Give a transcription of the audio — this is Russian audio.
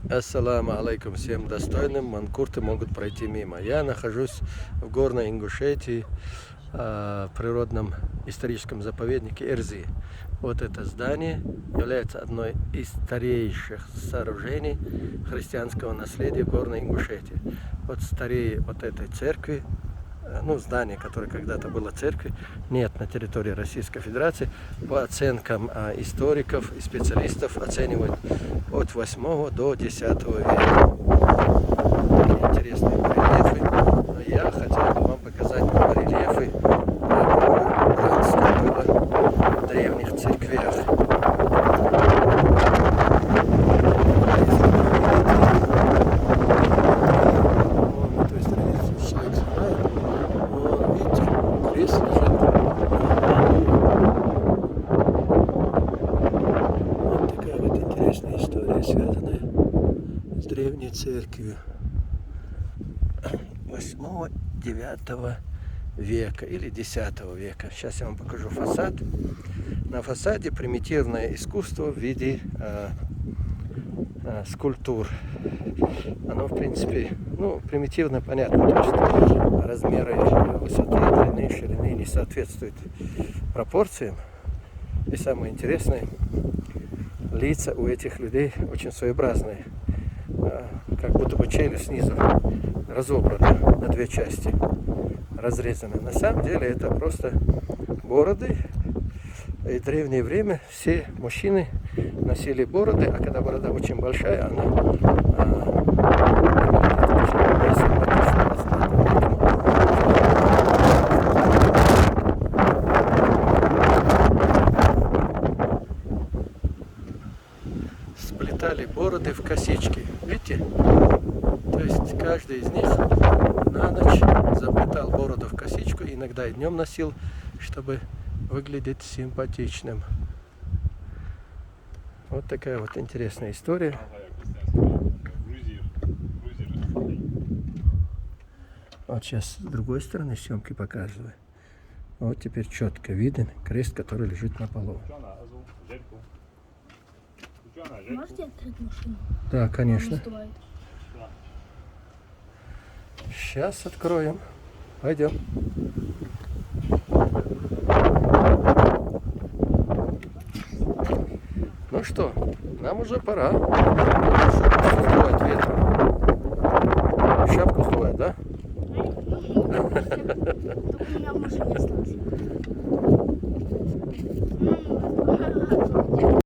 Ассаламу алейкум всем достойным, манкурты могут пройти мимо. Я нахожусь в горной Ингушетии, в природном историческом заповеднике Эрзи. Вот это здание является одной из старейших сооружений христианского наследия горной Ингушетии. Вот старее вот этой церкви, здание, которое когда-то было церковью, нет на территории Российской Федерации. По оценкам историков и специалистов оценивают от 8 до 10 века. Такие интересные барельефы. Но я хотел бы вам показать барельефы, что было в древних церквях. История, связанная с древней церковью 8-9 века или 10 века. Сейчас я вам покажу фасад. На фасаде примитивное искусство в виде скульптур. Оно, в принципе, примитивно, понятно, то есть размеры высоты, длины, ширины не соответствуют пропорциям. И самое интересное, лица у этих людей очень своеобразные, как будто бы челюсть снизу разобрана на две части, разрезана. На самом деле это просто бороды. И в древнее время все мужчины носили бороды, а когда борода очень большая, она сплетали бороды в косички. Видите? То есть каждый из них на ночь заплетал бороду в косичку, иногда и днем носил, чтобы выглядеть симпатичным. Вот такая вот интересная история. Вот сейчас с другой стороны съемки показываю. Вот теперь четко виден крест, который лежит на полу. Можете открыть машину? Да, конечно. Она Сейчас откроем. Пойдем. Ну что, нам уже пора. Сдувает ветер. Шапку сдувает, да? Только у меня в машине осталось.